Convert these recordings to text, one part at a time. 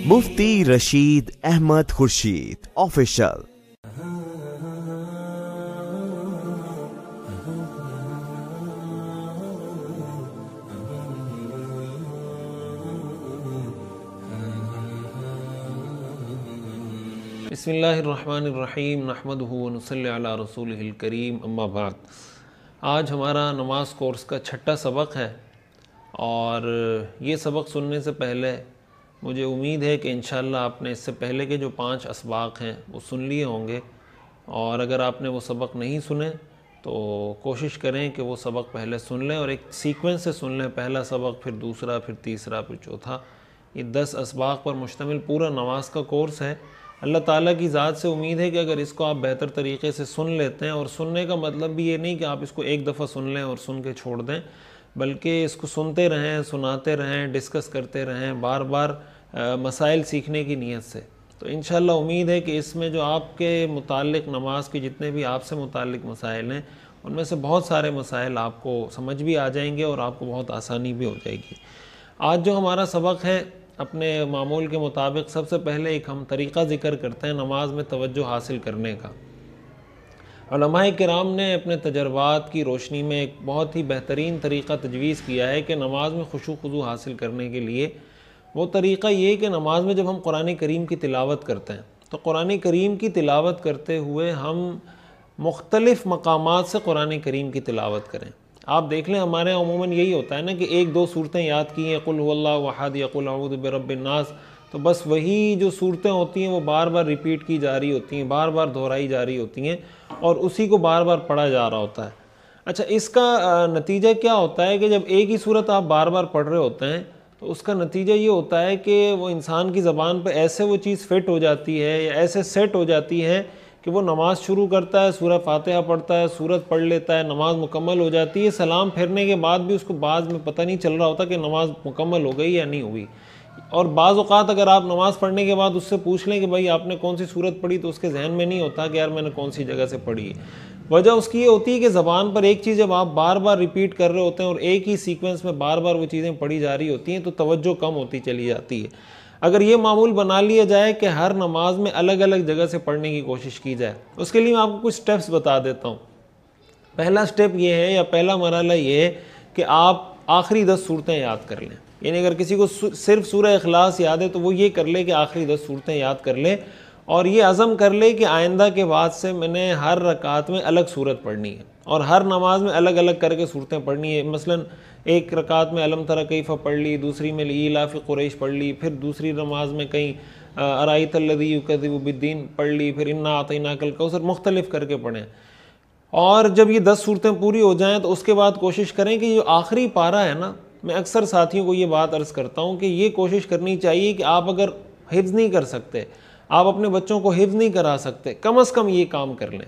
मुफ्ती Rashid Ahmad Khurshid official. बिस्मिल्लाहिर्रहमानिर्रहीम नहमदुहु व नुसल्ली अला रसूलिहिल करीम अम्मा बाद। आज हमारा नमाज कोर्स का छठा सबक है और ये सबक सुनने से पहले मुझे उम्मीद है कि इंशाअल्लाह आपने इससे पहले के जो 5 असबाक हैं वो सुन लिए होंगे, और अगर आपने वो सबक नहीं सुने तो कोशिश करें कि वो सबक पहले सुन लें और एक सीक्वेंस से सुन लें। पहला सबक, फिर दूसरा, फिर तीसरा, फिर चौथा। ये 10 असबाक पर मुश्तमिल पूरा नमाज का कोर्स है। अल्लाह ताला की ज़ात से उम्मीद है कि अगर इसको आप बेहतर तरीके से सुन लेते हैं, और सुनने का मतलब भी ये नहीं कि आप इसको एक दफ़ा सुन लें और सुन के छोड़ दें, बल्कि इसको सुनते रहें, सुनाते रहें, डिस्कस करते रहें, बार बार मसाइल सीखने की नीयत से। तो इंशाअल्लाह उम्मीद है कि इसमें जो आपके मुताल्लिक़ नमाज के जितने भी आपसे मुताल्लिक़ मसाइल हैं, उनमें से बहुत सारे मसाइल आपको समझ भी आ जाएंगे और आपको बहुत आसानी भी हो जाएगी। आज जो हमारा सबक है, अपने मामूल के मुताबिक सबसे पहले एक हम तरीक़ा ज़िक्र करते हैं नमाज में तवज्जो हासिल करने का। उलमाए किराम ने अपने तजर्बात की रोशनी में एक बहुत ही बेहतरीन तरीक़ा तजवीज़ किया है कि नमाज में खुशू खुजू हासिल करने के लिए वो तरीक़ा ये कि नमाज में जब हम कुरान करीम की तिलावत करते हैं तो कुरान करीम की तिलावत करते हुए हम मुख्तलिफ़ मकामात से कुरान करीम की तिलावत करें। आप देख लें, हमारे यहाँ अमूमन यही होता है ना कि 1-2 सूरतें याद की हैं, कुल हुवल्लाहु अहद या कुल अऊज़ु बिरब्बिन नास, तो बस वही जो सूरतें होती हैं वो बार बार रिपीट की जा रही होती हैं, बार बार दोहराई जा रही होती हैं और उसी को बार बार पढ़ा जा रहा होता है। अच्छा, इसका नतीजा क्या होता है कि जब एक ही सूरत आप बार बार पढ़ रहे होते हैं तो उसका नतीजा ये होता है कि वो इंसान की ज़बान पर ऐसे वो चीज़ फिट हो जाती है या ऐसे सेट हो जाती है कि वो नमाज शुरू करता है, सूरह फातिहा पढ़ता है, सूरत पढ़ लेता है, नमाज मुकम्मल हो जाती है। सलाम फेरने के बाद भी उसको बाद में पता नहीं चल रहा होता कि नमाज मुकम्मल हो गई या नहीं हुई। और बाज़ औक़ात अगर आप नमाज़ पढ़ने के बाद उससे पूछ लें कि भाई आपने कौन सी सूरत पढ़ी, तो उसके जहन में नहीं होता कि यार मैंने कौन सी जगह से पढ़ी है। वजह उसकी ये होती है कि ज़बान पर एक चीज़ जब आप बार बार रिपीट कर रहे होते हैं और एक ही सीक्वेंस में बार बार वो चीज़ें पढ़ी जा रही होती हैं तो तवज्जो कम होती चली जाती है। अगर ये मामूल बना लिया जाए कि हर नमाज में अलग अलग जगह से पढ़ने की कोशिश की जाए, उसके लिए मैं आपको कुछ स्टेप्स बता देता हूँ। पहला स्टेप ये है या पहला मरहला ये है कि आप आखिरी 10 सूरतें याद कर लें। यानी अगर किसी को सिर्फ सूरह इखलास याद है तो वो ये कर ले कि आखिरी 10 सूरतें याद कर ले और ये अज़म कर ले कि आइंदा के बाद से मैंने हर रकात में अलग सूरत पढ़नी है और हर नमाज में अलग अलग करके सूरतें पढ़नी है। मसलन एक रकात में अलम तरा कैफ़ा पढ़ ली, दूसरी में ईलाफ़ कुरैश पढ़ ली, फिर दूसरी नमाज में कहीं अराइतल्लज़ी युकज़्ज़िबु बिद्दीन पढ़ ली, फिर इन्ना अतैनाकल कौसर, मुख्तलिफ करके पढ़ें। और जब ये 10 सूरतें पूरी हो जाएं तो उसके बाद कोशिश करें कि जो आखिरी पारा है ना, मैं अक्सर साथियों को ये बात अर्ज़ करता हूँ कि ये कोशिश करनी चाहिए कि आप अगर हिफ्ज़ नहीं कर सकते, आप अपने बच्चों को हिफ्ज़ नहीं करा सकते, कम से कम ये काम कर लें।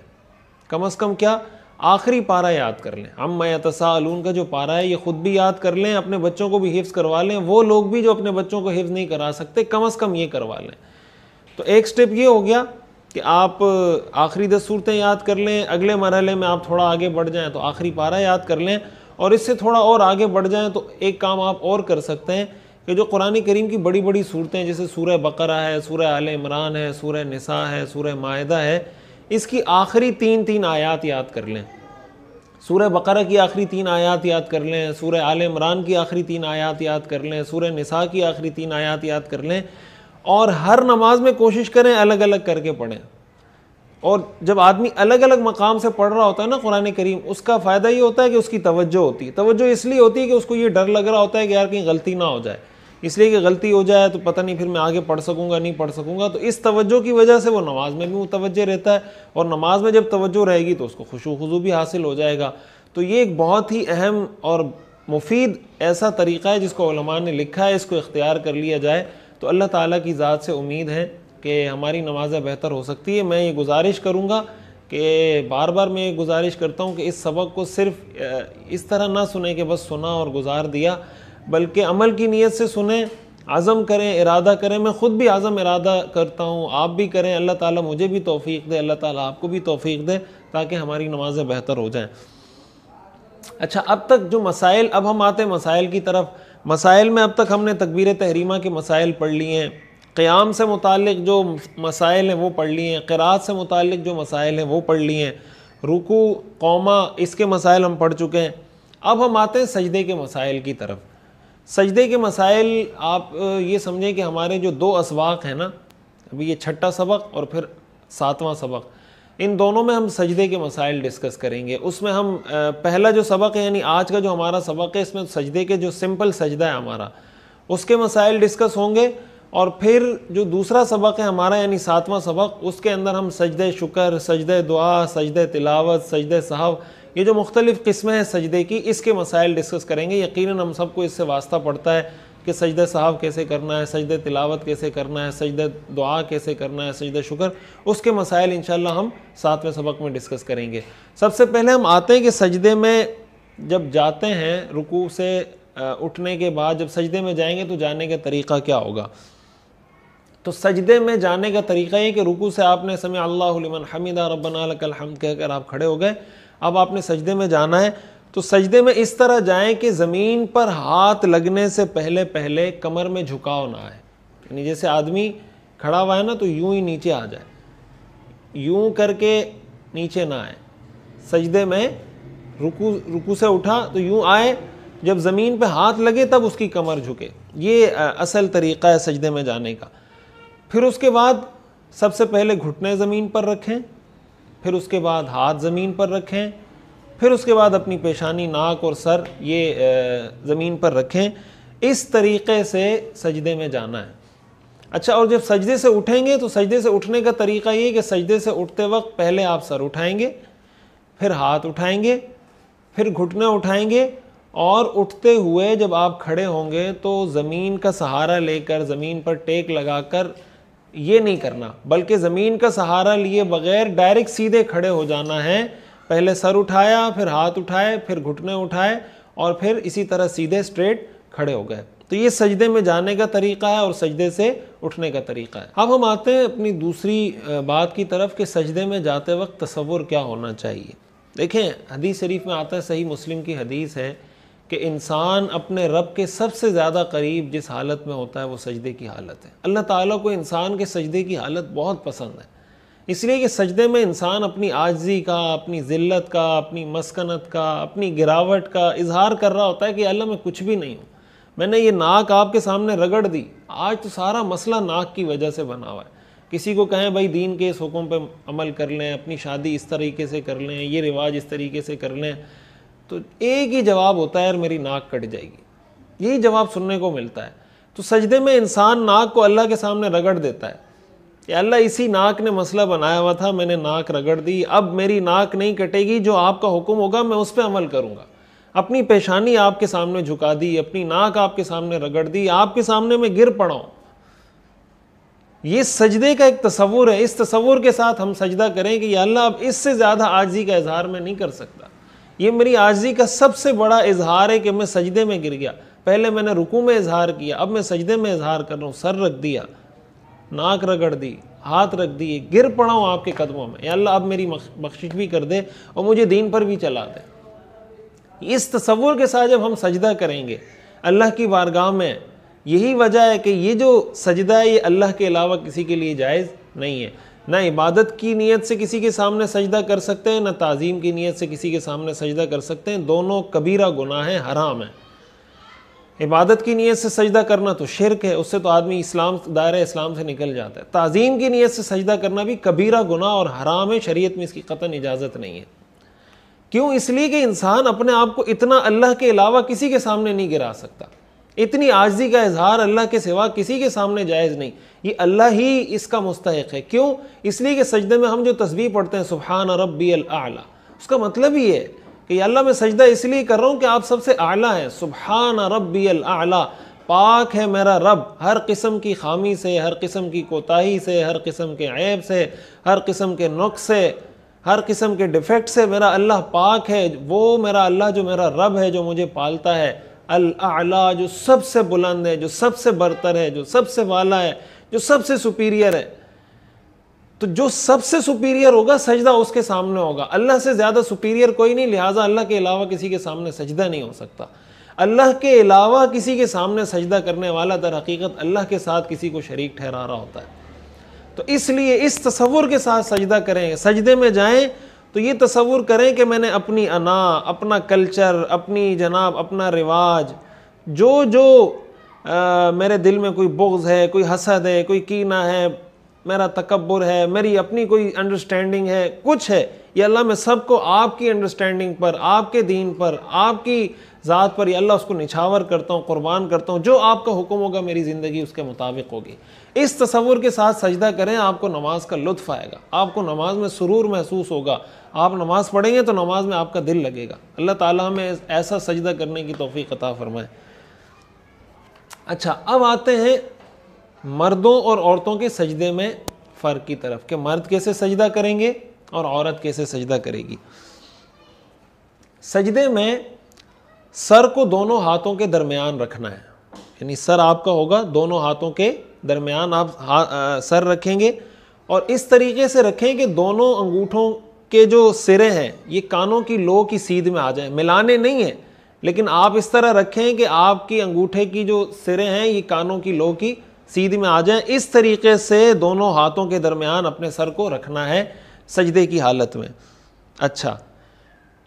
कम से कम क्या, आखिरी पारा याद कर लें। अम्मा यतसाअलून का जो पारा है ये ख़ुद भी याद कर लें, अपने बच्चों को भी हिफ्ज़ करवा लें। वो लोग भी जो अपने बच्चों को हिफ्ज़ नहीं करा सकते, कम से कम ये करवा लें। तो एक स्टेप ये हो गया कि आप आखिरी 10 सूरतें याद कर लें। अगले मरहले में आप थोड़ा आगे बढ़ जाएँ तो आखिरी पारा याद कर लें, और इससे थोड़ा और आगे बढ़ जाएँ तो एक काम आप और कर सकते हैं कि जो कुरान करीम की बड़ी बड़ी सूरतें जैसे सूरह बकरा है, सूरह आले इमरान है, सूरह निसा है, सूरह माइदा है, इसकी आखिरी 3-3 आयात याद कर लें। सूरह बकरा की आखिरी 3 आयात याद कर लें, सूरह आले इमरान की आखिरी 3 आयात याद कर लें, सूरह निसा की आखिरी 3 आयात याद कर लें, और हर नमाज में कोशिश करें अलग अलग करके पढ़ें। और जब आदमी अलग अलग मकाम से पढ़ रहा होता है ना कुरान करीम, उसका फ़ायदा ये होता है कि उसकी तवज्जो होती है। तवज्जो इसलिए होती है कि उसको ये डर लग रहा होता है कि यार कहीं गलती ना हो जाए, इसलिए कि गलती हो जाए तो पता नहीं फिर मैं आगे पढ़ सकूंगा नहीं पढ़ सकूंगा। तो इस तवज्जो की वजह से वो नमाज में भी मुतवज्जह रहता है, और नमाज में जब तवज्जो रहेगी तो उसको खुशू खुजू भी हासिल हो जाएगा। तो ये एक बहुत ही अहम और मुफीद ऐसा तरीक़ा है जिसको उलमा ने लिखा है, इसको इख्तियार कर लिया जाए तो अल्लाह ताला की ज़ात से उम्मीद है कि हमारी नमाज़ें बेहतर हो सकती है। मैं ये गुजारिश करूँगा कि बार बार मैं ये गुजारिश करता हूँ कि इस सबक को सिर्फ इस तरह ना सुने कि बस सुना और गुजार दिया, बल्कि अमल की नीयत से सुने, आज़म करें, इरादा करें। मैं ख़ुद भी आज़म इरादा करता हूँ, आप भी करें। अल्लाह ताला मुझे भी तौफ़ीक़ दे, अल्लाह ताला आपको भी तौफ़ीक़ दे, ताकि हमारी नमाज़ें बेहतर हो जाएँ। अच्छा, अब तक जो मसाइल, अब हम आते हैं मसाइल की तरफ। मसाइल में अब तक हमने तकबीर तहरीमा के मसाइल पढ़ लिए हैं, क़याम से मुतालिक जो मसाइल हैं वो पढ़ लिए हैं, क़िराअत से मुतालिक जो मसाइल हैं वो पढ़ लिए हैं, रुकू कौमा इसके मसाइल हम पढ़ चुके हैं। अब हम आते हैं सजदे के मसाइल की तरफ। सजदे के मसाइल आप ये समझें कि हमारे जो दो असवाक हैं ना, अभी ये छठा सबक और फिर सातवां सबक, इन दोनों में हम सजदे के मसाइल डिस्कस करेंगे। उसमें हम पहला जो सबक है यानी आज का जो हमारा सबक है, इसमें सजदे के जो सिंपल सजदा है हमारा उसके मसाइल डिस्कस होंगे। और फिर जो दूसरा सबक है हमारा यानी सातवां सबक, उसके अंदर हम सजदे शुक्र, सजदे दुआ, सजदे तिलावत, सजदे सहव, ये जो मुख्तलिफ़ किस्में हैं सजदे की, इसके मसाइल डिस्कस करेंगे। यकीनन हम सबको इससे वास्ता पड़ता है कि सजदे सहव कैसे करना है, सजदे तिलावत कैसे करना है, सजदे दुआ कैसे करना है, सजदे शुक्र, उसके मसाइल इंशाअल्लाह हम सातवें सबक में डिस्कस करेंगे। सबसे पहले हम आते हैं कि सजदे में जब जाते हैं, रुकू से उठने के बाद जब सजदे में जाएंगे तो जाने का तरीक़ा क्या होगा। तो सजदे में जाने का तरीक़ा ये कि रुकू से आपने समी अल्लाहु लिमन हमीदा रब्बना लकल हम्द कहकर आप खड़े हो गए, अब आपने सजदे में जाना है। तो सजदे में इस तरह जाएं कि ज़मीन पर हाथ लगने से पहले पहले कमर में झुकाव ना आए, यानी जैसे आदमी खड़ा हुआ है ना तो यूं ही नीचे आ जाए, यूं करके नीचे ना आए। सजदे में रुकू से उठा तो यूं आए, जब ज़मीन पे हाथ लगे तब उसकी कमर झुके। ये असल तरीक़ा है सजदे में जाने का। फिर उसके बाद सबसे पहले घुटने ज़मीन पर रखें, फिर उसके बाद हाथ ज़मीन पर रखें, फिर उसके बाद अपनी पेशानी, नाक और सर ये ज़मीन पर रखें। इस तरीक़े से सजदे में जाना है। अच्छा, और जब सजदे से उठेंगे तो सजदे से उठने का तरीक़ा ये कि सजदे से उठते वक्त पहले आप सर उठाएंगे, फिर हाथ उठाएंगे, फिर घुटने उठाएंगे, और उठते हुए जब आप खड़े होंगे तो ज़मीन का सहारा लेकर, ज़मीन पर टेक लगाकर ये नहीं करना, बल्कि ज़मीन का सहारा लिए बग़ैर डायरेक्ट सीधे खड़े हो जाना है। पहले सर उठाया, फिर हाथ उठाए, फिर घुटने उठाए, और फिर इसी तरह सीधे स्ट्रेट खड़े हो गए। तो ये सजदे में जाने का तरीक़ा है और सजदे से उठने का तरीक़ा है। अब हम आते हैं अपनी दूसरी बात की तरफ कि सजदे में जाते वक्त तसव्वुर क्या होना चाहिए। देखें, हदीस शरीफ में आता है, सही मुस्लिम की हदीस है कि इंसान अपने रब के सबसे ज़्यादा करीब जिस हालत में होता है वो सजदे की हालत है। अल्लाह ताला को इंसान के सजदे की हालत बहुत पसंद है, इसलिए कि सजदे में इंसान अपनी आजिज़ी का, अपनी ज़िल्लत का, अपनी मस्कनत का, अपनी गिरावट का इजहार कर रहा होता है कि अल्लाह मैं कुछ भी नहीं हूँ, मैंने ये नाक आपके सामने रगड़ दी, आज तो सारा मसला नाक की वजह से बना हुआ है। किसी को कहें भाई दीन के इस हुक्म पर अमल कर लें, अपनी शादी इस तरीके से कर लें, ये रिवाज इस तरीके से कर लें, तो एक ही जवाब होता है, यार मेरी नाक कट जाएगी, यही जवाब सुनने को मिलता है। तो सजदे में इंसान नाक को अल्लाह के सामने रगड़ देता है कि अल्लाह इसी नाक ने मसला बनाया हुआ था, मैंने नाक रगड़ दी, अब मेरी नाक नहीं कटेगी, जो आपका हुक्म होगा मैं उस पर अमल करूँगा। अपनी पेशानी आपके सामने झुका दी, अपनी नाक आपके सामने रगड़ दी, आपके सामने मैं गिर पड़ा हूँ। ये सजदे का एक तसव्वुर है। इस तसव्वुर के साथ हम सजदा करें कि या अल्लाह अब इससे ज़्यादा आजिज़ी का इजहार मैं नहीं कर सकता, ये मेरी आजिज़ी का सबसे बड़ा इजहार है कि मैं सजदे में गिर गया। पहले मैंने रुकू में इजहार किया, अब मैं सजदे में इजहार कर रहा हूँ, सर रख दिया, नाक रगड़ दी, हाथ रख दिए, गिर पड़ा हूँ आपके कदमों में, या अल्लाह अब मेरी बख्शिश भी कर दे और मुझे दीन पर भी चला दे। इस तसव्वुर के साथ जब हम सजदा करेंगे अल्लाह की बारगाह में, यही वजह है कि ये जो सजदा है ये अल्लाह के अलावा किसी के लिए जायज़ नहीं है। ना इबादत की नीयत से किसी के सामने सजदा कर सकते हैं, ना ताज़ीम की नीयत से किसी के सामने सजदा कर सकते हैं, दोनों कबीरा गुनाह है, हराम है। इबादत की नीयत से सजदा करना तो शिरक है, उससे तो आदमी इस्लाम, दायरे इस्लाम से निकल जाता है। ताज़ीम की नीयत से सजदा करना भी कबीरा गुनाह और हराम है, शरीयत में इसकी कतन इजाज़त नहीं है। क्यों? इसलिए कि इंसान अपने आप को इतना अल्लाह के अलावा किसी के सामने नहीं गिरा सकता, इतनी आजिज़ी का इजहार अल्लाह के सिवा किसी के सामने जायज़ नहीं, ये अल्लाह ही इसका मुस्तहिक है। क्यों? इसलिए कि सजदे में हम जो तस्बीह पढ़ते हैं सुब्हान रब्बियल आला, उसका मतलब ही है कि अल्लाह मैं सजदा इसलिए कर रहा हूँ कि आप सबसे आला हैं। सुब्हान रब्बियल आला, पाक है मेरा रब हर किस्म की खामी से, हर किस्म की कोताही से, हर किस्म के ऐब से, हर किस्म के नुक्स से, हर किस्म के डिफेक्ट से मेरा अल्लाह पाक है। वो मेरा अल्लाह जो मेरा रब है, जो मुझे पालता है, अल आला, जो सबसे बुलंद है, जो सबसे बरतर है, जो सबसे वाला है, जो सबसे सुपीरियर है। तो जो सबसे सुपीरियर होगा सजदा उसके सामने होगा, अल्लाह से ज़्यादा सुपीरियर कोई नहीं, लिहाजा अल्लाह के अलावा किसी के सामने सजदा नहीं हो सकता। अल्लाह के अलावा किसी के सामने सजदा करने वाला दर हकीकत अल्लाह के साथ किसी को शरीक ठहरा रहा होता है। तो इसलिए इस तसव्वुर के साथ सजदा करें, सजदे में जाएं तो ये तसव्वुर करें कि मैंने अपनी अना, अपना कल्चर, अपनी जनाब अपना रिवाज, जो जो मेरे दिल में कोई बुग़्ज़ है, कोई हसद है, कोई कीना है, मेरा तकब्बुर है, मेरी अपनी कोई अंडरस्टैंडिंग है, कुछ है, ये अल्लाह मैं सबको आपकी अंडरस्टैंडिंग पर, आपके दीन पर, आपकी ज़ात पर, ये अल्लाह उसको निछावर करता हूँ, कुर्बान करता हूँ, जो आपका हुक्म होगा मेरी ज़िंदगी उसके मुताबिक होगी। इस तसव्वुर के साथ सजदा करें, आपको नमाज का लुत्फ़ आएगा, आपको नमाज में सुरूर महसूस होगा। आप नमाज पढ़ेंगे तो नमाज में आपका दिल लगेगा। अल्लाह ताला हमें ऐसा सजदा करने की तौफीक अता फरमाए। अच्छा, अब आते हैं मर्दों और औरतों के सजदे में फ़र्क की तरफ कि मर्द कैसे सजदा करेंगे और औरत कैसे सजदा करेगी। सजदे में सर को दोनों हाथों के दरमियान रखना है, यानी सर आपका होगा, दोनों हाथों के दरमियान आप सर रखेंगे और इस तरीके से रखें कि दोनों अंगूठों के जो सिरे हैं ये कानों की लो की सीध में आ जाए। मिलाने नहीं है, लेकिन आप इस तरह रखें कि आपकी अंगूठे की जो सिरे हैं ये कानों की लो की सीध में आ जाए। इस तरीके से दोनों हाथों के दरमियान अपने सर को रखना है सजदे की हालत में। अच्छा,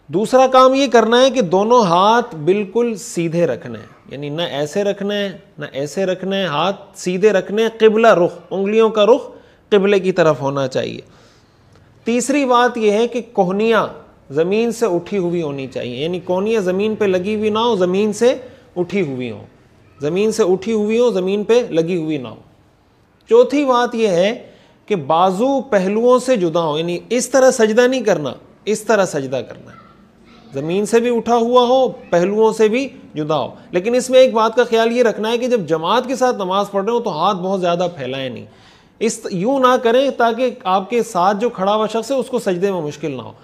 दूसरा काम ये करना है कि दोनों हाथ बिल्कुल सीधे रखने हैं, यानी ना ऐसे रखने हैं ना ऐसे रखने हैं, हाथ सीधे रखने हैं, किबला रुख, उंगलियों का रुख किबले की तरफ होना चाहिए। तीसरी बात यह है कि कोहनियाँ ज़मीन से उठी हुई होनी चाहिए, यानी कोहनियाँ ज़मीन पे लगी हुई ना हो, ज़मीन से उठी हुई हो, ज़मीन से उठी हुई हो, ज़मीन पे लगी हुई ना हो। चौथी बात यह है कि बाजू पहलुओं से जुदा हो, यानी इस तरह सजदा नहीं करना, इस तरह सजदा करना है, ज़मीन से भी उठा हुआ हो, पहलुओं से भी जुदा हो। लेकिन इसमें एक बात का ख्याल ये रखना है कि जब जमात के साथ नमाज पढ़ रहे हो तो हाथ बहुत ज़्यादा फैलाएं नहीं, इस यूँ ना करें ताकि आपके साथ जो खड़ा हुआ शख्स है उसको सजदे में मुश्किल ना हो।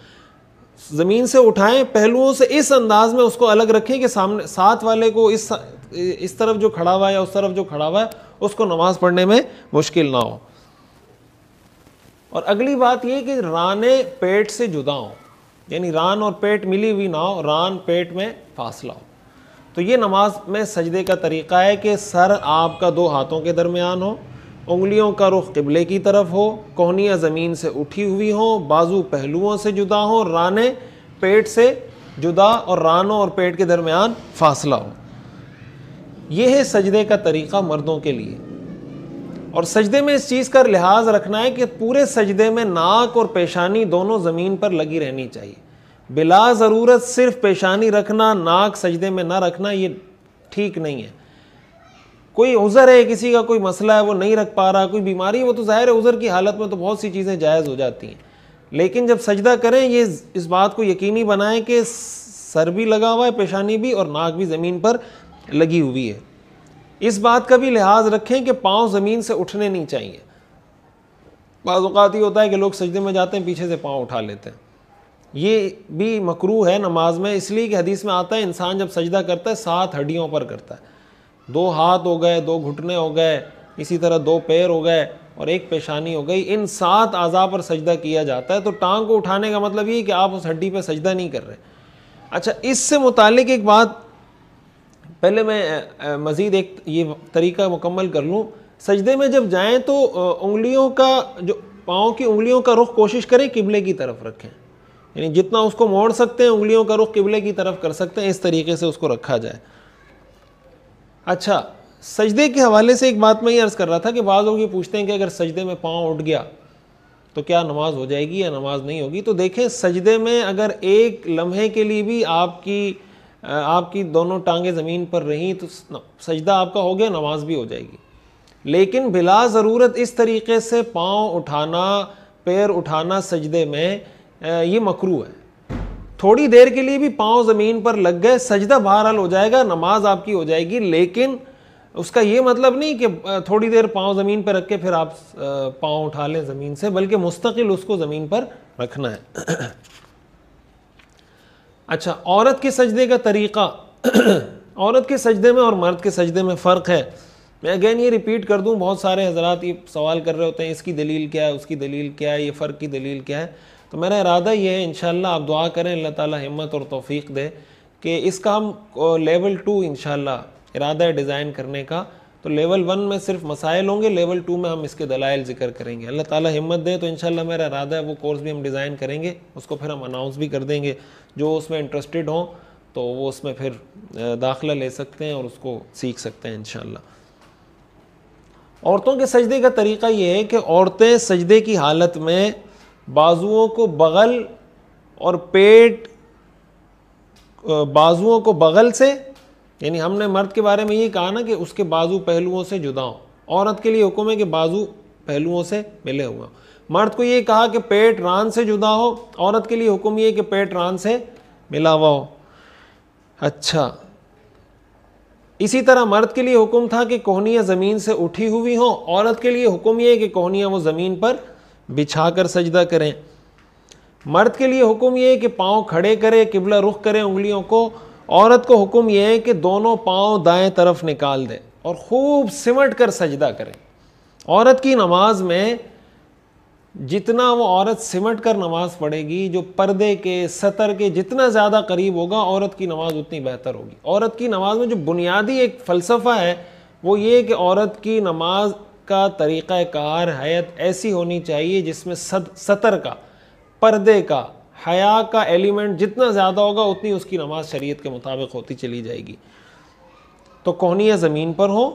ज़मीन से उठाएं, पहलुओं से इस अंदाज में उसको अलग रखें कि सामने साथ वाले को इस तरफ जो खड़ा हुआ है या उस तरफ जो खड़ा हुआ है उसको नमाज पढ़ने में मुश्किल ना हो। और अगली बात यह कि राने पेट से जुदा हो, यानी रान और पेट मिली हुई ना हो, रान पेट में फासला हो। तो ये नमाज में सजदे का तरीका है कि सर आपका दो हाथों के दरमियान हो, उंगलियों का रुख किबले की तरफ हो, कोहनियाँ ज़मीन से उठी हुई हो, बाजू पहलुओं से जुदा हो, राने पेट से जुदा और रानों और पेट के दरमियान फासला हो। यह है सजदे का तरीका मर्दों के लिए। और सजदे में इस चीज़ का लिहाज रखना है कि पूरे सजदे में नाक और पेशानी दोनों ज़मीन पर लगी रहनी चाहिए। बिला ज़रूरत सिर्फ पेशानी रखना, नाक सजदे में ना रखना, ये ठीक नहीं है। कोई उज़र है, किसी का कोई मसला है, वो नहीं रख पा रहा, कोई बीमारी है, वो तो ज़ाहिर है उज़र की हालत में तो बहुत सी चीज़ें जायज़ हो जाती हैं। लेकिन जब सजदा करें ये इस बात को यकीनी बनाएं कि सर भी लगा हुआ है, पेशानी भी, और नाक भी ज़मीन पर लगी हुई है। इस बात का भी लिहाज रखें कि पाँव ज़मीन से उठने नहीं चाहिए। बाज़ औक़ात ये होता है कि लोग सजदे में जाते हैं, पीछे से पाँव उठा लेते हैं, ये भी मकरूह है नमाज में, इसलिए कि हदीस में आता है इंसान जब सजदा करता है 7 हड्डियों पर करता है। 2 हाथ हो गए, 2 घुटने हो गए, इसी तरह 2 पैर हो गए और 1 पेशानी हो गई। इन 7 आज़ा पर सजदा किया जाता है। तो टांग को उठाने का मतलब ये कि आप उस हड्डी पर सजदा नहीं कर रहे। अच्छा, इससे मुतालिक एक बात, पहले मैं मज़ीद एक ये तरीका मुकम्मल कर लूँ। सजदे में जब जाएं तो उंगलियों का, जो पाँव की उंगलियों का रुख कोशिश करें किबले की तरफ रखें, यानी जितना उसको मोड़ सकते हैं उंगलियों का रुख किबले की तरफ कर सकते हैं, इस तरीके से उसको रखा जाए। अच्छा, सजदे के हवाले से एक बात मैं ये अर्ज़ कर रहा था कि बाज़ लोग ये पूछते हैं कि अगर सजदे में पाँव उठ गया तो क्या नमाज हो जाएगी या नमाज नहीं होगी। तो देखें, सजदे में अगर एक लम्हे के लिए भी आपकी दोनों टांगें ज़मीन पर रहीं तो सजदा आपका हो गया, नमाज भी हो जाएगी। लेकिन बिला ज़रूरत इस तरीके से पाँव उठाना, पैर उठाना सजदे में, ये मकरूह है। थोड़ी देर के लिए भी पाँव ज़मीन पर लग गए, सजदा बहरहाल हो जाएगा, नमाज आपकी हो जाएगी। लेकिन उसका ये मतलब नहीं कि थोड़ी देर पाँव ज़मीन पर रख के फिर आप पाँव उठा लें ज़मीन से, बल्कि मुस्तकिल उसको ज़मीन पर रखना है। अच्छा, औरत के सजदे का तरीक़ा, औरत के सजदे में और मर्द के सजदे में फ़र्क है। मैं अगेन ये रिपीट कर दूं, बहुत सारे हज़रात ये सवाल कर रहे होते हैं इसकी दलील क्या है, उसकी दलील क्या है, ये फ़र्क की दलील क्या है। तो मेरा इरादा ये है, इंशाअल्लाह आप दुआ करें अल्लाह ताला हिम्मत और तौफ़ीक़ दे कि इसका हम लेवल 2 इंशाल्लाह इरादा है डिज़ाइन करने का। तो लेवल 1 में सिर्फ मसाइल होंगे, लेवल 2 में हम इसके दलाइल ज़िक्र करेंगे। अल्लाह ताला हिम्मत दे तो इंशाल्लाह मेरा इरादा है वो कोर्स भी हम डिज़ाइन करेंगे, उसको फिर हम अनाउंस भी कर देंगे। जो उसमें इंटरेस्टेड हों तो वो उसमें फिर दाखिला ले सकते हैं और उसको सीख सकते हैं इंशाल्लाह। औरतों के सजदे का तरीक़ा ये है कि औरतें सजदे की हालत में बाजुओं को बगल और पेट, बाजुओं को बगल से, यानी हमने मर्द के बारे में ये कहा ना कि उसके बाजू पहलुओं से जुदा हो, औरत के लिए हुक्म है कि बाजू पहलुओं से मिले हुए हो। मर्द को ये कहा कि पेट रान से जुदा हो, औरत के लिए हुक्म ये कि पेट रान से मिला हुआ हो। अच्छा, इसी तरह मर्द के लिए हुक्म था कि कोहनियाँ ज़मीन से उठी हुई हों, औरत के लिए हुक्म ये है कि कोहनियाँ वो ज़मीन पर बिछा कर सजदा करें। मर्द के लिए हुक्म ये है कि पाँव खड़े करें, किबला रुख करें उंगलियों को। औरत को हुक्म यह है कि दोनों पाँव दाएं तरफ निकाल दें और खूब सिमट कर सजदा करें। औरत की नमाज में जितना वो औरत सिमट कर नमाज पढ़ेगी, जो पर्दे के सतर के जितना ज़्यादा करीब होगा, औरत की नमाज उतनी बेहतर होगी। औरत की नमाज में जो बुनियादी एक फ़लसफ़ा है वो ये कि औरत की नमाज का तरीक़ा कार हैत ऐसी होनी चाहिए जिसमें सतर का, पर्दे का, हया का एलिमेंट जितना ज़्यादा होगा उतनी उसकी नमाज शरीयत के मुताबिक होती चली जाएगी। तो कोहनियाँ ज़मीन पर हो,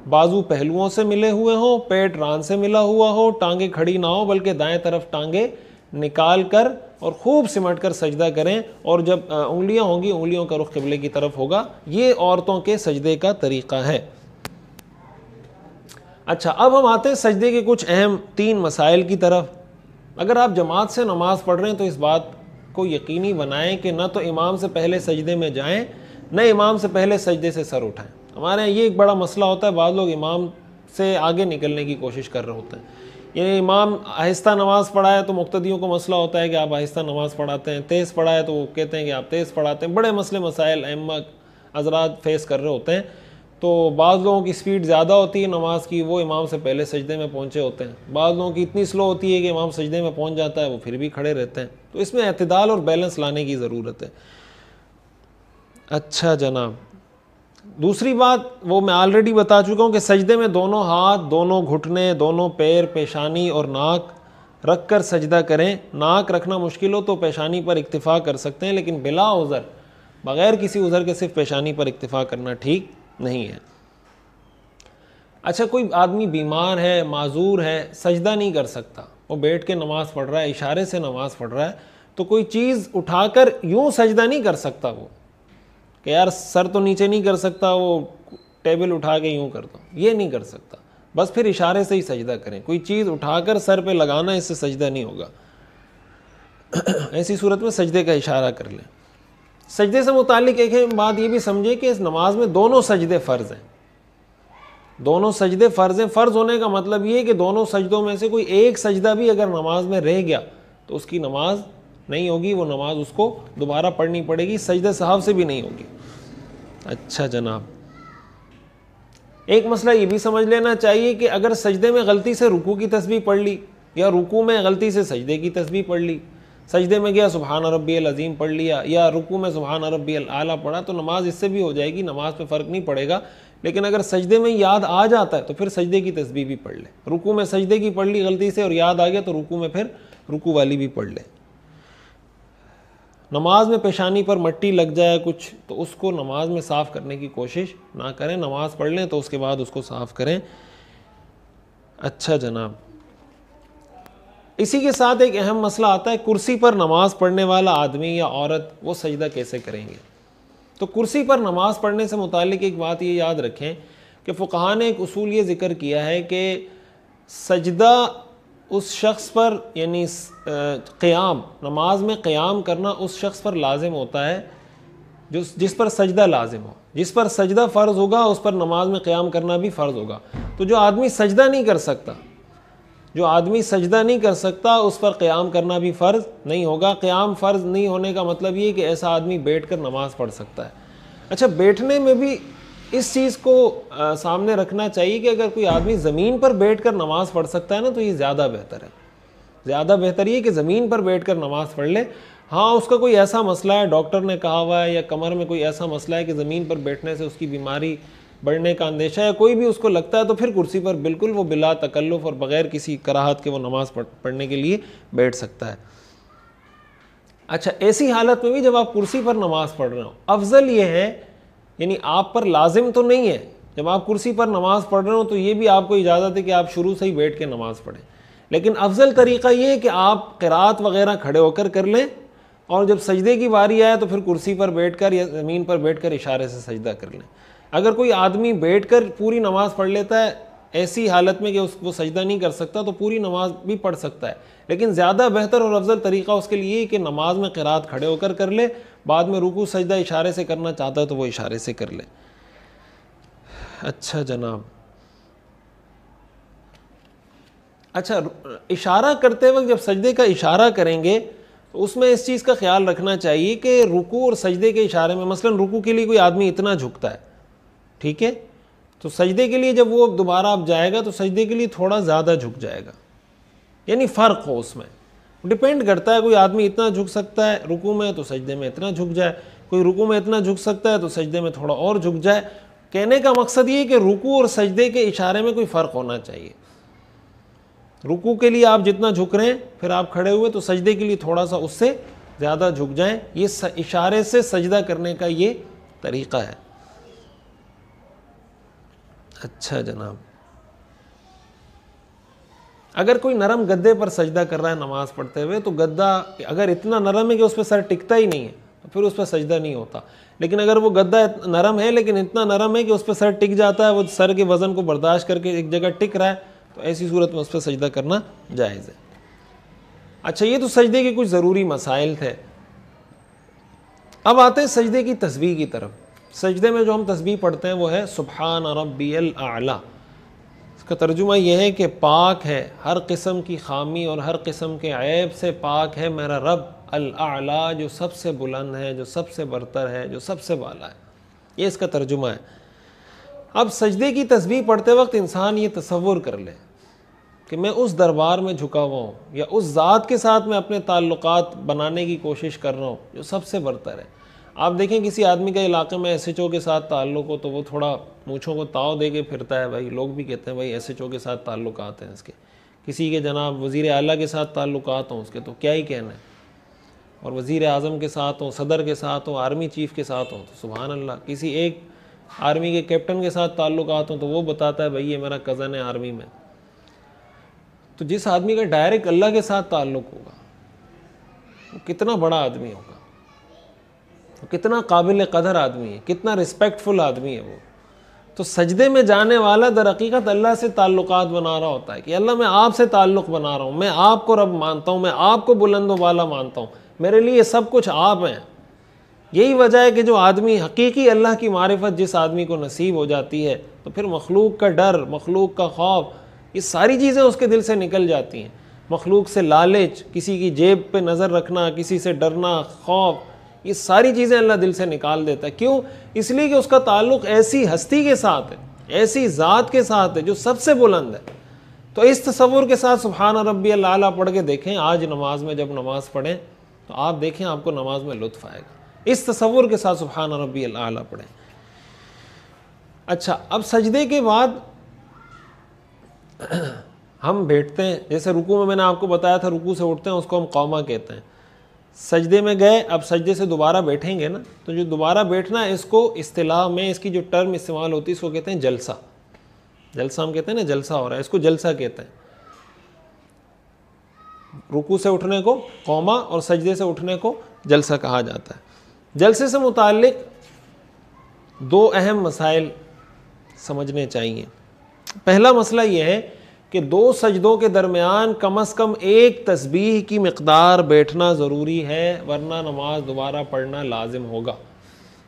बाजू पहलुओं से मिले हुए हों, पेट रान से मिला हुआ हो, टांगे खड़ी ना हो बल्कि दाएं तरफ टांगे निकाल कर और खूब सिमट कर सजदा करें। और जब उंगलियां होंगी उंगलियों का रुख क़िबले की तरफ होगा। ये औरतों के सजदे का तरीक़ा है। अच्छा, अब हम आते हैं सजदे के कुछ अहम 3 मसाइल की तरफ। अगर आप जमात से नमाज़ पढ़ रहे हैं तो इस बात को यकीनी बनाएं कि ना तो इमाम से पहले सजदे में जाएं, न इमाम से पहले सजदे से सर उठाएं। हमारे यहाँ ये एक बड़ा मसला होता है, बाद लोग इमाम से आगे निकलने की कोशिश कर रहे होते हैं। यानी इमाम आहिस्ता नमाज़ पढ़ाए तो मुक्तदियों को मसला होता है कि आप आहिस्ता नमाज़ पढ़ाते हैं, तेज़ पढ़ाए तो वो कहते हैं कि आप तेज़ पढ़ाते हैं। बड़े मसले मसाइल अइम्मा हज़रात फेस कर रहे होते हैं। तो बाज़ लोगों की स्पीड ज़्यादा होती है नमाज की, वो इमाम से पहले सजदे में पहुँचे होते हैं। बाज़ लोगों की इतनी स्लो होती है कि इमाम सजदे में पहुँच जाता है, वो फिर भी खड़े रहते हैं। तो इसमें एतदाल और बैलेंस लाने की ज़रूरत है। अच्छा जनाब, दूसरी बात वो मैं ऑलरेडी बता चुका हूँ कि सजदे में दोनों हाथ, दोनों घुटने, दोनों पैर, पेशानी और नाक रख कर सजदा करें। नाक रखना मुश्किल हो तो पेशानी पर इक्तिफ़ा कर सकते हैं, लेकिन बिला उज़र, बग़ैर किसी उज़र के सिर्फ पेशानी पर इक्तिफ़ा करना ठीक नहीं है। अच्छा, कोई आदमी बीमार है, माजूर है, सजदा नहीं कर सकता, वो बैठ के नमाज़ पढ़ रहा है, इशारे से नमाज़ पढ़ रहा है, तो कोई चीज़ उठाकर यूँ सजदा नहीं कर सकता वो कि यार सर तो नीचे नहीं कर सकता, वो टेबल उठा के यूँ कर दो, ये नहीं कर सकता। बस फिर इशारे से ही सजदा करें। कोई चीज़ उठाकर सर पे लगाना, इससे सजदा नहीं होगा। ऐसी सूरत में सजदे का इशारा कर लें। सजदे से मुतालिक एक बात ये भी समझे कि इस नमाज में दोनों सजदे फ़र्ज़ हैं। दोनों सजदे फ़र्ज़ हैं। फ़र्ज़ होने का मतलब ये है कि दोनों सजदों में से कोई एक सजदा भी अगर नमाज में रह गया तो उसकी नमाज नहीं होगी, वो नमाज उसको दोबारा पढ़नी पड़ेगी, सजदे साहब से भी नहीं होगी। अच्छा जनाब, एक मसला ये भी समझ लेना चाहिए कि अगर सजदे में गलती से रुकू की तस्बीह पढ़ ली या रुकू में गलती से सजदे की तस्बीह पढ़ ली, सजदे में गया सुबहान रब्बियल अज़ीम पढ़ लिया या रुकू में सुबहान रब्बियल आला पढ़ा, तो नमाज इससे भी हो जाएगी, नमाज पे फ़र्क नहीं पड़ेगा। लेकिन अगर सजदे में याद आ जाता है तो फिर सजदे की तस्बीह भी पढ़ ले। रुकू में सजदे की पढ़ ली गलती से और याद आ गया तो रुकू में फिर रुकू वाली भी पढ़ ले। नमाज में पेशानी पर मट्टी लग जाए कुछ तो उसको नमाज में साफ़ करने की कोशिश ना करें। नमाज पढ़ लें तो उसके बाद उसको साफ़ करें। अच्छा जनाब, इसी के साथ एक अहम मसला आता है, कुर्सी पर नमाज पढ़ने वाला आदमी या औरत वो सजदा कैसे करेंगे। तो कुर्सी पर नमाज पढ़ने से मुतालिक एक बात ये याद रखें कि फ़ुक़हा ने एक उसूल ये ज़िक्र किया है कि सजदा उस शख्स पर, यानी क़याम, नमाज में क़याम करना उस शख्स पर लाजिम होता है जिस पर सजदा लाजिम हो। जिस पर सजदा फ़र्ज़ होगा उस पर नमाज में क़याम करना भी फ़र्ज़ होगा। तो जो आदमी सजदा नहीं कर सकता, जो आदमी सजदा नहीं कर सकता उस पर क़याम करना भी फ़र्ज़ नहीं होगा। क़याम फ़र्ज़ नहीं होने का मतलब ये कि ऐसा आदमी बैठ कर नमाज़ पढ़ सकता है। अच्छा, बैठने में भी इस चीज़ को सामने रखना चाहिए कि अगर कोई आदमी ज़मीन पर बैठ कर नमाज़ पढ़ सकता है ना तो ये ज़्यादा बेहतर है। ज़्यादा बेहतर ये कि ज़मीन पर बैठ कर नमाज़ पढ़ ले। हाँ, उसका कोई ऐसा मसला है, डॉक्टर ने कहा हुआ है, या कमर में कोई ऐसा मसला है कि ज़मीन पर बैठने से उसकी बीमारी बढ़ने का अंदेशा है, कोई भी उसको लगता है, तो फिर कुर्सी पर बिल्कुल वो बिला तकल्लुफ़ और बग़ैर किसी कराहत के वो नमाज़ पढ़ने के लिए बैठ सकता है। अच्छा, ऐसी हालत में भी जब आप कुर्सी पर नमाज़ पढ़ रहे हो, अफजल ये है, यानी आप पर लाजिम तो नहीं है, जब आप कुर्सी पर नमाज़ पढ़ रहे हो तो ये भी आपको इजाज़त है कि आप शुरू से ही बैठ के नमाज़ पढ़ें, लेकिन अफजल तरीक़ा ये है कि आप क़िराअत वग़ैरह खड़े होकर कर लें, और जब सजदे की बारी आए तो फिर कुर्सी पर बैठकर या ज़मीन पर बैठकर इशारे से सजदा कर लें। अगर कोई आदमी बैठकर पूरी नमाज़ पढ़ लेता है ऐसी हालत में कि वो सजदा नहीं कर सकता, तो पूरी नमाज भी पढ़ सकता है, लेकिन ज़्यादा बेहतर और अफजल तरीक़ा उसके लिए है कि नमाज में क़िराअत खड़े होकर कर ले, बाद में रुकू सजदा इशारे से करना चाहता है तो वो इशारे से कर ले। अच्छा जनाब, अच्छा, इशारा करते वक्त जब सजदे का इशारा करेंगे तो उसमें इस चीज़ का ख्याल रखना चाहिए कि रुकू और सजदे के इशारे में, मसलन रुकू के लिए कोई आदमी इतना झुकता है, ठीक है, तो सजदे के लिए जब वो दोबारा आप जाएगा तो सजदे के लिए थोड़ा ज़्यादा झुक जाएगा, यानी फ़र्क हो उसमें, डिपेंड करता है। कोई आदमी इतना झुक सकता है रुकू में तो सजदे में इतना झुक जाए, कोई रुकू में इतना झुक सकता है तो सजदे में थोड़ा और झुक जाए। कहने का मकसद ये है कि रुकू और सजदे के इशारे में कोई फ़र्क होना चाहिए। रुकू के लिए आप जितना झुक रहे हैं, फिर आप खड़े हुए तो सजदे के लिए थोड़ा सा उससे ज़्यादा झुक जाएं। ये इशारे से सजदा करने का ये तरीक़ा है। अच्छा जनाब, अगर कोई नरम गद्दे पर सजदा कर रहा है नमाज़ पढ़ते हुए, तो गद्दा अगर इतना नरम है कि उस पर सर टिकता ही नहीं है तो फिर उस पर सजदा नहीं होता, लेकिन अगर वो गद्दा नरम है लेकिन इतना नरम है कि उस पर सर टिक जाता है, वो सर के वज़न को बर्दाश्त करके एक जगह टिक रहा है, तो ऐसी सूरत में उस पर सजदा करना जायज़ है। अच्छा, ये तो सजदे के कुछ ज़रूरी मसाइल थे। अब आते हैं सजदे की तस्बीह की तरफ। सजदे में जो हम तस्बीह पढ़ते हैं वो है सुब्हान रब्बियल आला। इसका तर्जुमा यह है कि पाक है हर किस्म की खामी और हर किस्म के ऐब से पाक है मेरा रब अल आला, जो सबसे बुलंद है, जो सबसे बरतर है, जो सबसे बाला है। ये इसका तर्जुमा है। अब सजदे की तस्बीह पढ़ते वक्त इंसान ये तसव्वुर कर ले कि मैं उस दरबार में झुका हुआ हूँ, या उस ज़ात के साथ मैं अपने ताल्लुकात बनाने की कोशिश कर रहा हूँ जो सबसे बरतर है। आप देखें किसी आदमी का इलाके में SHO के साथ ताल्लुक़ हो तो वो थोड़ा मूँछों को ताव दे के फिरता है, भाई लोग भी कहते हैं भाई SHO के साथ ताल्लुकात हैं इसके। किसी के जनाब वज़ीर आला के साथ ताल्लुकात हों उसके तो क्या ही कहना है, और वज़ीर आज़म के साथ हो, सदर के साथ हो, आर्मी चीफ़ के साथ हो तो सुभान अल्लाह। किसी एक आर्मी के कैप्टन के साथ ताल्लुकात हों तो वो बताता है भाई ये मेरा कज़न है आर्मी में। तो जिस आदमी का डायरेक्ट अल्लाह के साथ ताल्लुक़ होगा वो कितना बड़ा आदमी होगा, वो कितना काबिल कदर आदमी है, कितना रिस्पेक्टफुल आदमी है वो। तो सजदे में जाने वाला दर हकीकत अल्लाह से ताल्लुकात बना रहा होता है कि अल्लाह मैं आपसे ताल्लुक़ बना रहा हूँ, मैं आपको रब मानता हूँ, मैं आपको बुलंद वाला मानता हूँ, मेरे लिए सब कुछ आप हैं। यही वजह है कि जो आदमी हकीकी अल्लाह की मारिफत जिस आदमी को नसीब हो जाती है तो फिर मखलूक का डर, मखलूक का खौफ, ये सारी चीज़ें उसके दिल से निकल जाती हैं। मखलूक से लालच, किसी की जेब पे नज़र रखना, किसी से डरना, खौफ, ये सारी चीज़ें अल्लाह दिल से निकाल देता है। क्यों? इसलिए कि उसका ताल्लुक़ ऐसी हस्ती के साथ है, ऐसी ज़ात के साथ है जो सबसे बुलंद है। तो इस तसव्वुर के साथ सुब्हान रब्बियल आला पढ़ के देखें। आज नमाज में जब नमाज़ पढ़ें तो आप देखें आपको नमाज में लुत्फ़ आएगा। इस तसव्वुर के साथ सुब्हान रब्बियल आला पढ़ें। अच्छा, अब सजदे के बाद हम बैठते हैं, जैसे रुकू में मैंने आपको बताया था रुकू से उठते हैं उसको हम कौमा कहते हैं। सजदे में गए, अब सजदे से दोबारा बैठेंगे ना, तो जो दोबारा बैठना है इसको इस्तिलाह में इसकी जो टर्म इस्तेमाल होती है इसको कहते हैं जलसा। जलसा हम कहते हैं ना, जलसा हो रहा है, इसको जलसा कहते हैं। रुकू से उठने को कौमा और सजदे से उठने को जलसा कहा जाता है। जलसे से मुताल्लिक दो अहम मसाइल समझने चाहिए। पहला मसला यह है कि दो सजदों के दरमियान कम से कम एक तस्बीह की मिक़दार बैठना ज़रूरी है, वरना नमाज दोबारा पढ़ना लाजिम होगा।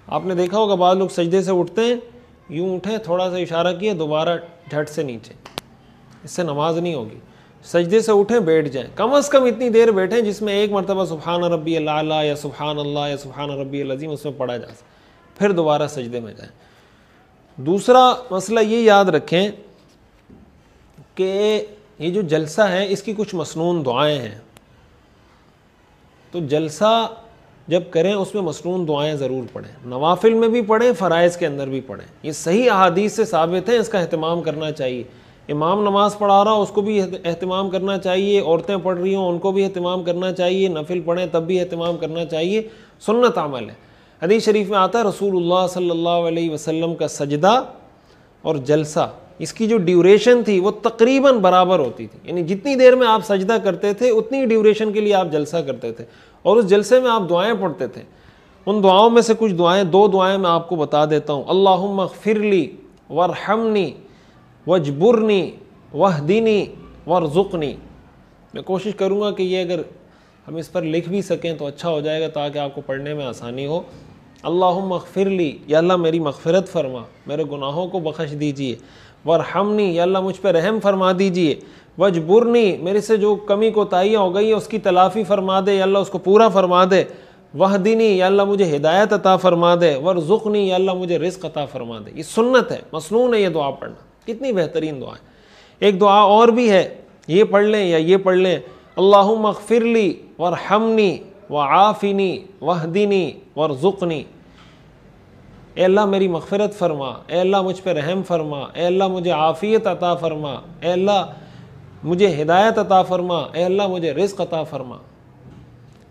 आपने देखा होगा बाद लोग सजदे से उठते हैं, यूँ उठे, थोड़ा सा इशारा किए, दोबारा झट से नीचे, इससे नमाज नहीं होगी। सजदे से उठें, बैठ जाएं, कम से कम इतनी देर बैठें जिसमें एक मरतबा सुब्हान रब्बियल आला या सुब्हान अल्लाह या सुब्हान रब्बियल अज़ीम उसमें पढ़ा जा सके, फिर दोबारा सजदे में जाएं। दूसरा मसला ये याद रखें कि ये जो जलसा है इसकी कुछ मसनून दुआएं हैं। तो जलसा जब करें उसमें मसनून दुआएं ज़रूर पढ़ें, नवाफिल में भी पढ़ें, फ़राइज़ के अंदर भी पढ़ें। ये सही अहादीस से साबित है, इसका अहतमाम करना चाहिए। इमाम नमाज़ पढ़ा रहा हो उसको भी अहतमाम करना चाहिए, औरतें पढ़ रही हों उनको भी अहतमाम करना चाहिए, नफिल पढ़ें तब भी अहतमाम करना चाहिए। सुन्नत अमल है। हदीस शरीफ में आता है रसूलुल्लाह सल्लल्लाहु अलैहि वसल्लम का सजदा और जलसा, इसकी जो ड्यूरेशन थी वो तकरीबन बराबर होती थी। यानी जितनी देर में आप सजदा करते थे उतनी ड्यूरेशन के लिए आप जलसा करते थे, और उस जलसे में आप दुआएं पढ़ते थे। उन दुआओं में से कुछ दुआएं, दो दुआएं मैं आपको बता देता हूँ। अल्लाहुम्मा अग़फ़िरली वरहमनी वजबुरनी वहदिनी वरज़ुक़नी। मैं कोशिश करूँगा कि ये अगर हम इस पर लिख भी सकें तो अच्छा हो जाएगा, ताकि आपको पढ़ने में आसानी हो। अल्लाहुम्मा अग़फ़िरली, या अल्लाह मेरी मग़फ़िरत फरमा, मेरे गुनाहों को बख्श दीजिए। वरहमनी, या अल्लाह मुझ पर रहम फरमा दीजिए। वजबुरनी, मेरे से जो कमी कोताहियाँ हो गई है उसकी तलाफ़ी फरमा दे, या अल्लाह उसको पूरा फरमा दे। वहदिनी, या अल्लाह मुझे हिदायत अता फरमा दे। वरज़ुक़नी, या अल्लाह मुझे रिज़्क़ अता फरमा दे। ये सुन्नत है, मसनून है ये दुआ पढ़ना। कितनी बेहतरीन दुआ है। एक दुआ और भी है, ये पढ़ लें या ये पढ़ लें। अल्लाहुम्मा अग़फ़िरली वरहमनी वआफ़िनी वहदिनी वरज़ुक़नी। ए अल्लाह मेरी मग़फ़िरत फरमा, ए अल्लाह मुझ पर रहम फरमा, ए अल्लाह मुझे आफ़ियत अता फरमा, ए अल्लाह मुझे हिदायत अता फरमा, ए अल्लाह मुझे रिज़्क़ अता फरमा।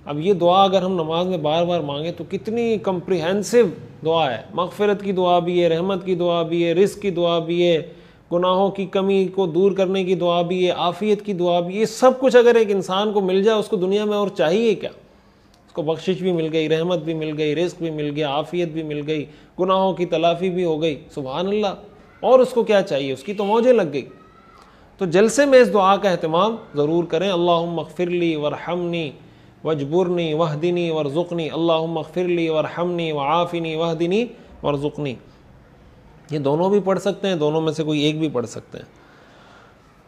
अब ये दुआ अगर हम नमाज में बार बार मांगे तो कितनी कम्प्रिहेंसिव दुआ है। मग़फ़िरत की दुआ भी है, रहमत की दुआ भी है, रिज़्क़ की दुआ भी है, गुनाहों की कमी को दूर करने की दुआ भी है, आफ़ियत की दुआ भी है। ये सब कुछ अगर एक इंसान को मिल जाए उसको दुनिया में और चाहिए क्या। उसको बख्शिश भी मिल गई, रहमत भी मिल गई, रिज़्क़ भी मिल गया, आफ़ियत भी मिल गई, गुनाहों की तलाफ़ी भी हो गई। सुभान अल्लाह, और उसको क्या चाहिए, उसकी तो मौजें लग गई। तो जलसे में इस दुआ का अहतमाम ज़रूर करें। अल्लाहुम्मा अग़फ़िरली वरहमनी वजबुरनी वहदिनी वरज़ुक़नी। अल्लाहुम्मा अग़फ़िरली वरहमनी वआफ़िनी वहदिनी वरज़ुक़नी। ये दोनों भी पढ़ सकते हैं, दोनों में से कोई एक भी पढ़ सकते हैं।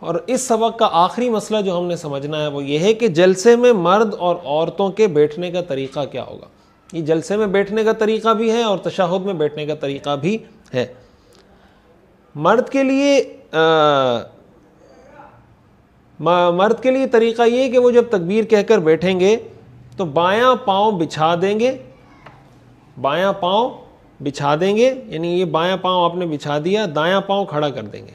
और इस सबक का आखिरी मसला जो हमने समझना है वो ये है कि जलसे में मर्द और औरतों के बैठने का तरीक़ा क्या होगा। ये जलसे में बैठने का तरीक़ा भी है और तशहुद में बैठने का तरीक़ा भी है। मर्द के लिए तरीक़ा ये है कि वो जब तकबीर कहकर बैठेंगे तो बायां पाँव बिछा देंगे, बायां पाँव बिछा देंगे, यानी ये बायां पाँव आपने बिछा दिया, दायां पाँव खड़ा कर देंगे,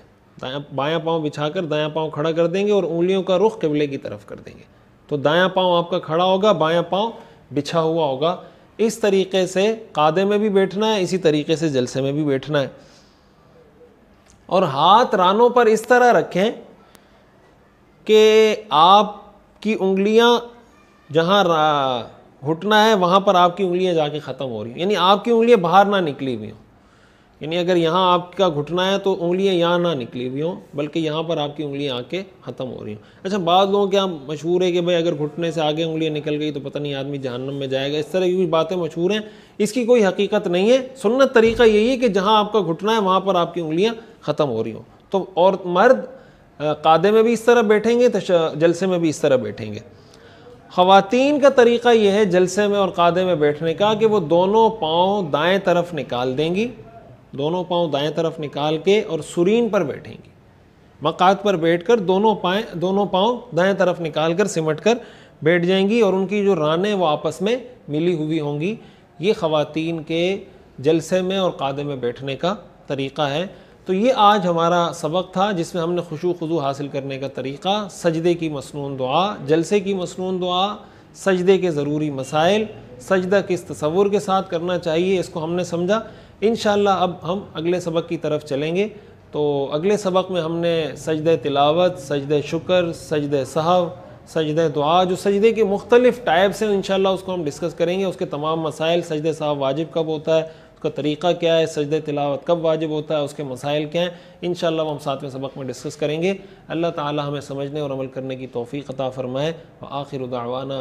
बायां पाँव बिछाकर दायां पाँव खड़ा कर देंगे और उंगलियों का रुख किबले की तरफ कर देंगे। तो दायां पाँव आपका खड़ा होगा, बायां पाँव बिछा हुआ होगा। इस तरीके से कादे में भी बैठना है, इसी तरीके से जलसे में भी बैठना है। और हाथ रानों पर इस तरह रखें कि आपकी उंगलियां जहाँ घुटना है वहाँ पर आपकी उंगलियां जाके ख़त्म हो रही हैं, यानी आपकी उंगलियां बाहर ना निकली हुई हों। यानी अगर यहाँ आपका घुटना है तो उंगलियां यहाँ ना निकली हुई हों, बल्कि यहाँ पर आपकी उंगलियां आके ख़त्म हो रही हों। अच्छा, बाद लोगों के यहाँ मशहूर है कि भाई अगर घुटने से आगे उंगलियां निकल गई तो पता नहीं आदमी जहन्नम में जाएगा, इस तरह की भी बातें मशहूर हैं। इसकी कोई हकीकत नहीं है। सुन्नत तरीक़ा यही है कि जहाँ आपका घुटना है वहाँ पर आपकी उंगलियाँ ख़त्म हो रही हों। तो और मर्द कादे में भी इस तरह बैठेंगे, जलसे में भी इस तरह बैठेंगे। ख़वातीन का तरीक़ा यह है जलसे में और कादे में बैठने का कि वो दोनों पाँव दाएं तरफ निकाल देंगी, दोनों पाँव दाएं तरफ निकाल के और सुरीन पर बैठेंगी। मक़ाद पर बैठकर दोनों पाँव दाएं तरफ निकाल कर सिमट कर बैठ जाएंगी और उनकी जो रानें वो आपस में मिली हुई होंगी। ये ख़वातीन के जलसे में और कादे में बैठने का तरीक़ा है। तो ये आज हमारा सबक था जिसमें हमने खुशू खुजू हासिल करने का तरीक़ा, सजदे की मसनून दुआ, जलसे की मसनून दुआ, सजदे के ज़रूरी मसाइल, सजदा किस तसव्वुर के साथ करना चाहिए, इसको हमने समझा। इंशाअल्लाह अब हम अगले सबक की तरफ चलेंगे। तो अगले सबक में हमने सजदे तिलावत, सजदे शुक्र, सजदे सहव, सजदे दुआ, जो सजदे के मुख्तलिफ़ टाइप्स हैं इंशाअल्लाह उसको हम डिस्कस करेंगे। उसके तमाम मसाइल, सजदे सहव वाजिब कब होता है, उसका तरीक़ा क्या है, सजदे तिलावत कब वाजिब होता है, उसके मसाइल क्या हैं, इंशाअल्लाह हम 7वें सबक में डिस्कस करेंगे। अल्लाह ताला हमें समझने और अमल करने की तौफ़ीक़ अता फ़रमाए। व आखिरु दावाना।